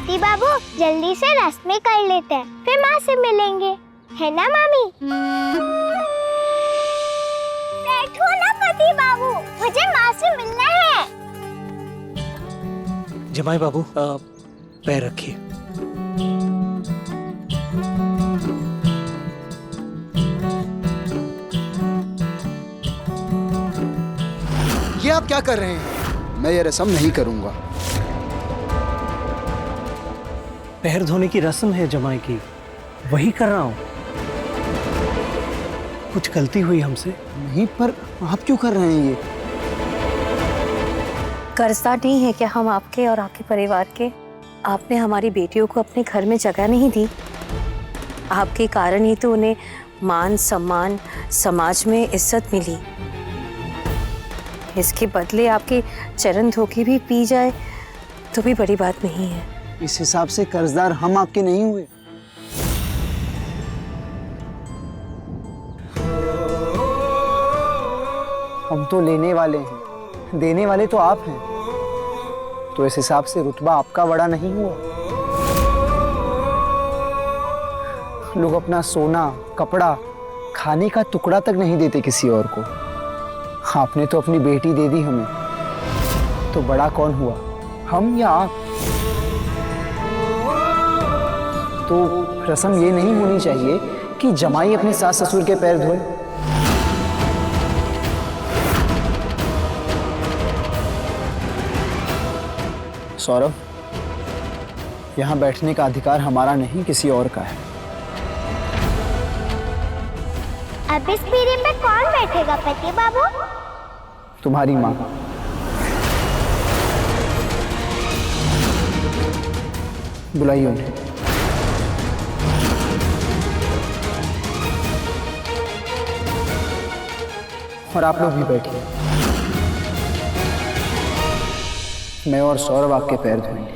पति बाबू जल्दी से रस्में कर लेते हैं, फिर माँ से मिलेंगे, है ना मामी? बैठो ना पति बाबू, मुझे माँ से मिलना है। जमाई बाबू पैर रखिए। ये आप क्या कर रहे हैं? मैं ये रस्म नहीं करूंगा। पैर धोने की रस्म है जमाई की, वही कर रहा हूँ। कुछ गलती हुई हमसे? नहीं, पर आप क्यों कर रहे हैं ये? कर्जदार नहीं है क्या हम आपके और आपके परिवार के? आपने हमारी बेटियों को अपने घर में जगह नहीं दी, आपके कारण ही तो उन्हें मान सम्मान, समाज में इज्जत मिली। इसके बदले आपके चरण धोखे भी पी जाए तो भी बड़ी बात नहीं है। इस हिसाब से कर्जदार हम आपके नहीं हुए। हम तो लेने वाले हैं, देने वाले तो आप हैं। तो इस हिसाब से रुतबा आपका बड़ा नहीं हुआ। लोग अपना सोना, कपड़ा, खाने का टुकड़ा तक नहीं देते किसी और को। आपने तो अपनी बेटी दे दी हमें, तो बड़ा कौन हुआ, हम या आप? तो रस्म ये नहीं होनी चाहिए कि जमाई अपने सास ससुर के पैर धोए। सौरभ, यहाँ बैठने का अधिकार हमारा नहीं, किसी और का है। अब इस पीढ़ी में कौन बैठेगा पति बाबू? तुम्हारी माँ। बुलाइए उन्हें। और आप लोग भी बैठिए। मैं और सौरभ आपके पैर धोएंगे।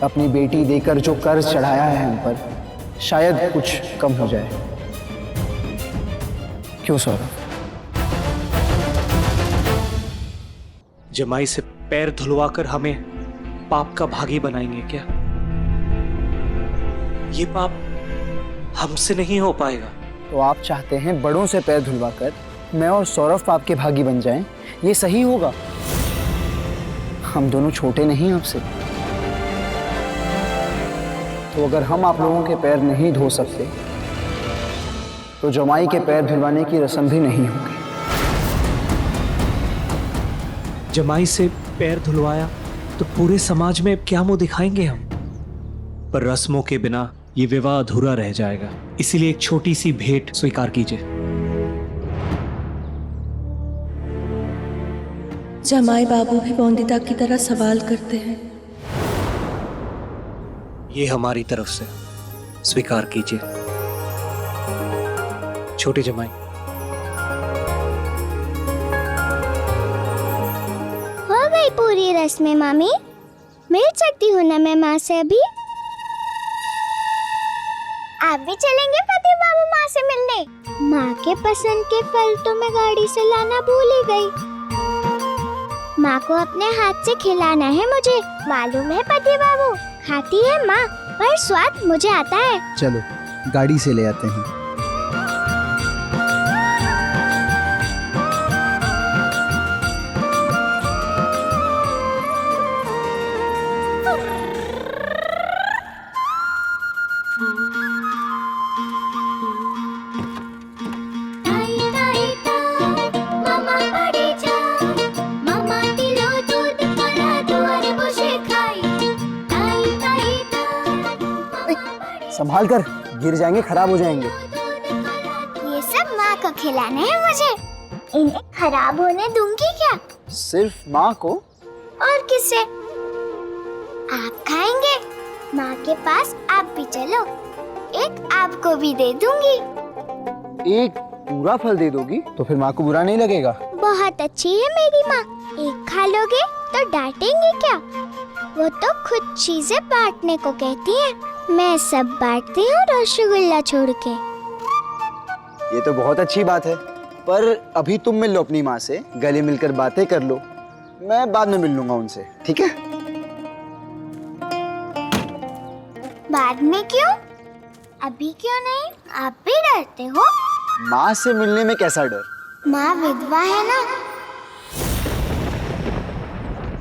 अपनी बेटी देकर जो कर्ज चढ़ाया है हम पर, शायद कुछ कम हो जाए। क्यों सौरभ? जमाई से पैर धुलवाकर हमें पाप का भागी बनाएंगे क्या? ये पाप हमसे नहीं हो पाएगा। तो आप चाहते हैं बड़ों से पैर धुलवाकर मैं और सौरभ पाप के भागी बन जाएं? ये सही होगा? हम दोनों छोटे नहीं आपसे। तो अगर हम आप लोगों के पैर नहीं धो सकते तो जमाई के पैर धुलवाने की रस्म भी नहीं होगी। जमाई से पैर धुलवाया तो पूरे समाज में क्या मुंह दिखाएंगे हम? पर रस्मों के बिना ये विवाह अधूरा रह जाएगा। इसीलिए एक छोटी सी भेंट स्वीकार कीजिए। जमाई बाबू भी बौंदीदा की तरह सवाल करते हैं। ये हमारी तरफ से स्वीकार कीजिए। छोटे जमाई। हो गई पूरी रस्में मामी? मिल सकती हूँ ना मैं माँ से अभी? आप भी चलेंगे पति बाबू माँ से मिलने? माँ के पसंद के फल तो मैं गाड़ी से लाना भूल ही गई। माँ को अपने हाथ से खिलाना है मुझे, मालूम है पति बाबू? खाती है माँ, पर स्वाद मुझे आता है। चलो गाड़ी से ले आते हैं। संभाल कर, गिर जाएंगे, खराब हो जाएंगे। ये सब माँ को खिलाना है मुझे, इन्हें खराब होने दूंगी क्या? सिर्फ माँ को? और किसे? आप खाएंगे? माँ के पास आप भी चलो, एक आपको भी दे दूंगी। एक पूरा फल दे दोगी तो फिर माँ को बुरा नहीं लगेगा? बहुत अच्छी है मेरी माँ, एक खा लोगे तो डांटेंगे क्या? वो तो खुद चीजें बांटने को कहती है। मैं सब बांटती हूँ रसगुल्ला छोड़ के। ये तो बहुत अच्छी बात है, पर अभी तुम मिल लो अपनी माँ से, गले मिलकर बातें कर लो, मैं बाद में मिल लूंगा उनसे, ठीक है? बाद में क्यों? अभी क्यों नहीं? आप भी डरते हो? माँ से मिलने में कैसा डर? माँ विधवा है ना,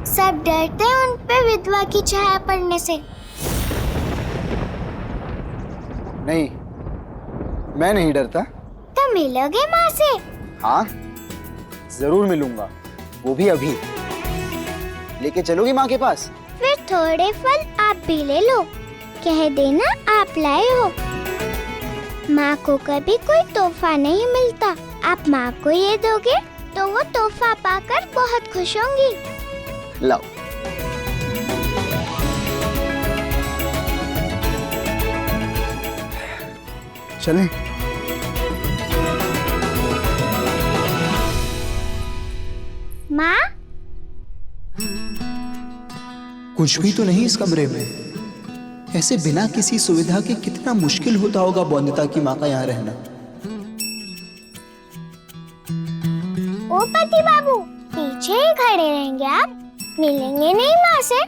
सब डरते हैं उन पे विधवा की छाया पड़ने से। नहीं, मैं नहीं डरता। तो मिलोगे माँ से? हाँ, जरूर मिलूंगा, वो भी अभी। लेके चलोगी माँ के पास? फिर थोड़े फल आप भी ले लो, कह देना आप लाए हो। माँ को कभी कोई तोहफा नहीं मिलता, आप माँ को ये दोगे तो वो तोहफा पाकर बहुत खुश होंगी। लाओ। चलें? माँ, कुछ भी तो नहीं इस कमरे में। ऐसे बिना किसी सुविधा के कितना मुश्किल होता होगा बोनिता की माँ का यहाँ रहना। ओ पति बाबू, पीछे ही खड़े रहेंगे आप? मिलेंगे नहीं माँ से?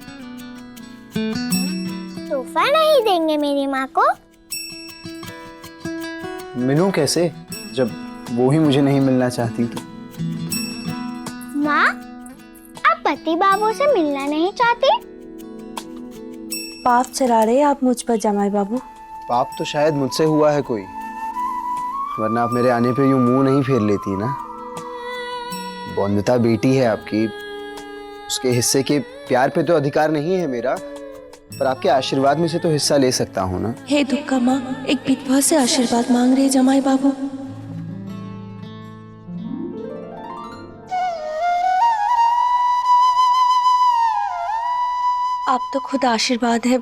तोहफा नहीं देंगे मेरी माँ को? मिलूं कैसे जब वो ही मुझे नहीं मिलना चाहती तो? माँ, आप पति बाबू से मिलना नहीं चाहती? पाप चला रहे आप मुझ पर जमाई बाबू। पाप तो शायद मुझसे हुआ है कोई, वरना आप मेरे आने पे यूं मुंह नहीं फेर लेती ना। बोनिता बेटी है आपकी, उसके हिस्से के प्यार पे तो अधिकार नहीं है मेरा, पर आपके आशीर्वाद में से तो हिस्सा ले सकता हूँ ना। हे दुर्गा माँ, एक विधवा से आशीर्वाद मांग रहे जमाई बाबू। आप तो खुद आशीर्वाद है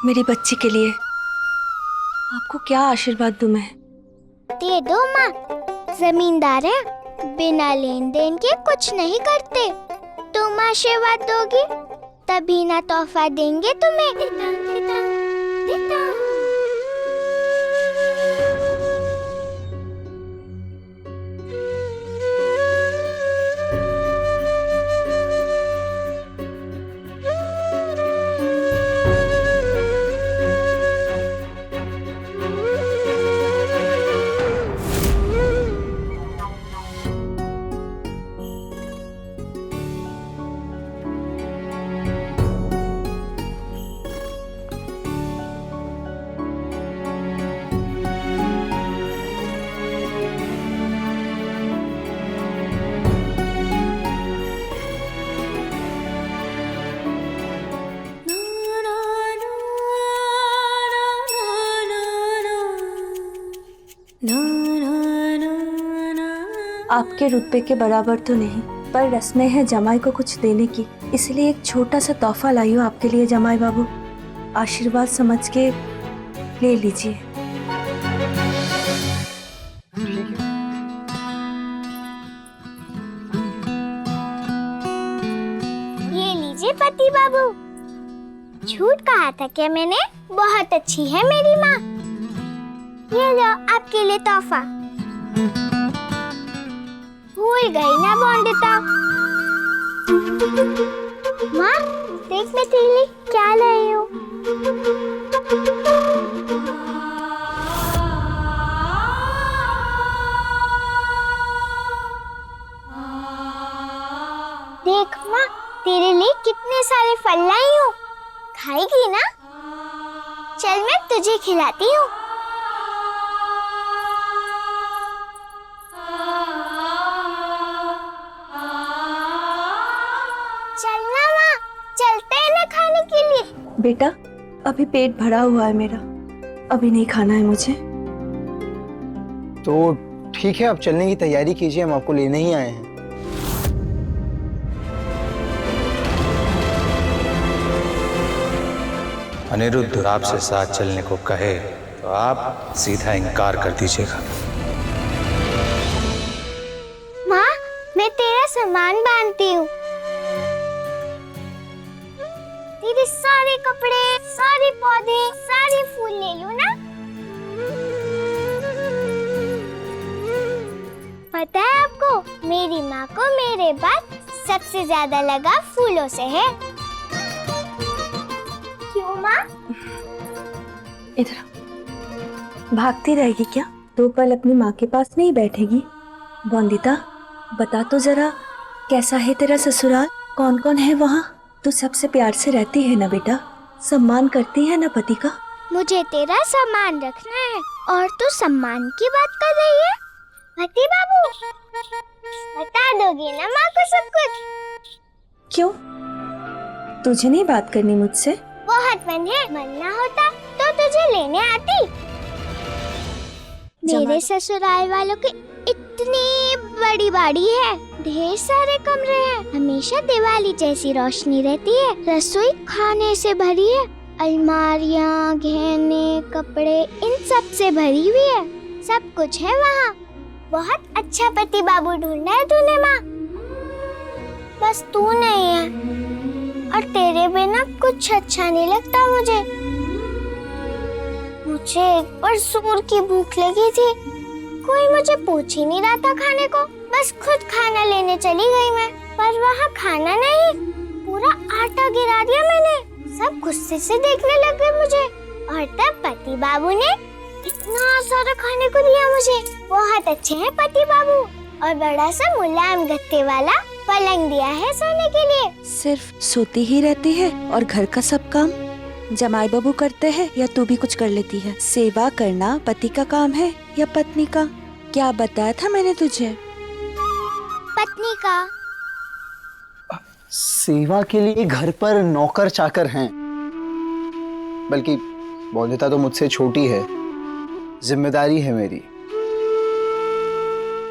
मेरी बच्ची के लिए, आपको क्या आशीर्वाद दूं मैं? दे दो माँ, जमींदार है, बिना लेन देन के कुछ नहीं करते। तुम आशीर्वाद दोगी तभी ना तोहफा देंगे तुम्हें। आपके रुतबे के बराबर तो नहीं, पर रस्में हैं जमाई को कुछ देने की, इसलिए एक छोटा सा तोहफा लाई हूँ आपके लिए जमाई बाबू। आशीर्वाद समझ के ले लीजिए। ये लीजिए पति बाबू, झूठ कहा था क्या मैंने? बहुत अच्छी है मेरी माँ। ये लो आपके लिए तोहफा। भूल गई ना बोंडिता? माँ, देख मैं तेरे लिए क्या लाई हूँ। देख माँ, तेरे लिए कितने सारे फल लाई हूँ, खाएगी ना? चल मैं तुझे खिलाती हूँ। चलना माँ, चलते हैं ना खाने के लिए। बेटा, अभी पेट भरा हुआ है मेरा, अभी नहीं खाना है मुझे। तो ठीक है, आप चलने की तैयारी कीजिए, हम आपको लेने ही आए हैं। अनिरुद्ध आपसे साथ चलने को कहे तो आप सीधा इनकार कर दीजिएगा। माँ, मैं तेरा सामान बांधती हूँ। तेरे सारे कपड़े, सारे पौधे, सारे फूल ले लूँ ना? पता है आपको, मेरी माँ को मेरे बाद सबसे सबसे ज्यादा लगाव फूलों से है। क्यों माँ? इधर आ। भागती रहेगी क्या? 2 पल अपनी माँ के पास नहीं बैठेगी? वंदिता, बता तो जरा, कैसा है तेरा ससुराल? कौन कौन है वहाँ? तू सबसे प्यार से रहती है ना बेटा? सम्मान करती है ना पति का? मुझे तेरा सम्मान रखना है और तू सम्मान की बात कर रही है? पति बाबू, बता दोगी ना माँ को सब कुछ? क्यों? तुझे नहीं बात करनी मुझसे? बहुत मन है, मन ना होता तो तुझे लेने आती। मेरे ससुराल वालों की इतनी बड़ी बाड़ी है, ढेर सारे कमरे हैं, हमेशा दिवाली जैसी रोशनी रहती है, रसोई खाने से भरी है, अलमारियाँ, गहने, कपड़े इन सब से भरी हुई है, सब कुछ है वहाँ। बहुत अच्छा पति बाबू ढूंढा है तूने माँ, बस तू नहीं है और तेरे बिना कुछ अच्छा नहीं लगता मुझे। मुझे एक बार जोर की भूख लगी थी, कोई मुझे पूछ ही नहीं रहा था खाने को, बस खुद खाना लेने चली गई मैं, पर वहाँ खाना नहीं, पूरा आटा गिरा दिया मैंने, सब गुस्से से देखने लगे मुझे और तब पति बाबू ने इतना सारा खाने को दिया मुझे। बहुत अच्छे हैं पति बाबू और बड़ा सा मुलायम गत्ते वाला पलंग दिया है सोने के लिए। सिर्फ सोती ही रहती है और घर का सब काम जमाई बाबू करते हैं या तू भी कुछ कर लेती है? सेवा करना पति का काम है या पत्नी का? क्या बताया था मैंने तुझे? पत्नी का। सेवा के लिए घर पर नौकर चाकर हैं, बल्कि वंदिता तो मुझसे छोटी है, जिम्मेदारी है मेरी।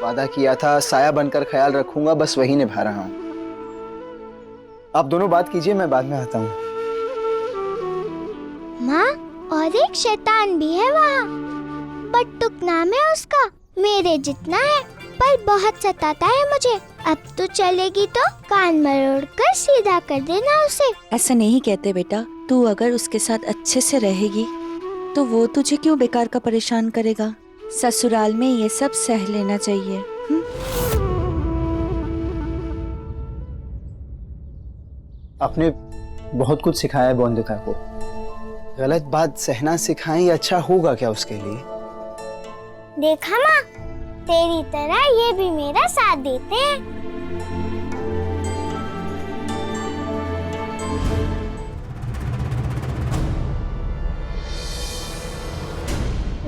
वादा किया था साया बनकर ख्याल रखूंगा, बस वही निभा रहा हूं। आप दोनों बात कीजिए, मैं बाद में आता हूँ। माँ, और एक शैतान भी है वहाँ, बट्टुक नाम है उसका, मेरे जितना है पर बहुत सताता है मुझे। अब तू चलेगी तो कान मरोड़ कर सीधा कर देना उसे। ऐसा नहीं कहते बेटा, तू अगर उसके साथ अच्छे से रहेगी तो वो तुझे क्यों बेकार का परेशान करेगा? ससुराल में ये सब सह लेना चाहिए। आपने बहुत कुछ सिखाया है वंदिता को, गलत बात सहना सिखाएं, ये अच्छा होगा क्या उसके लिए? देखा माँ, तेरी तरह ये भी मेरा साथ देते हैं।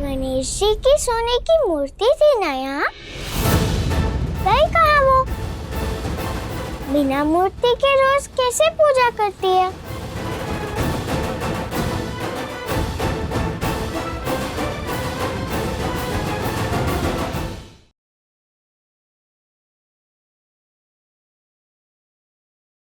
गणेश जी की सोने की मूर्ति थी ना यहाँ, गई कहाँ वो? बिना मूर्ति के रोज कैसे पूजा करती है?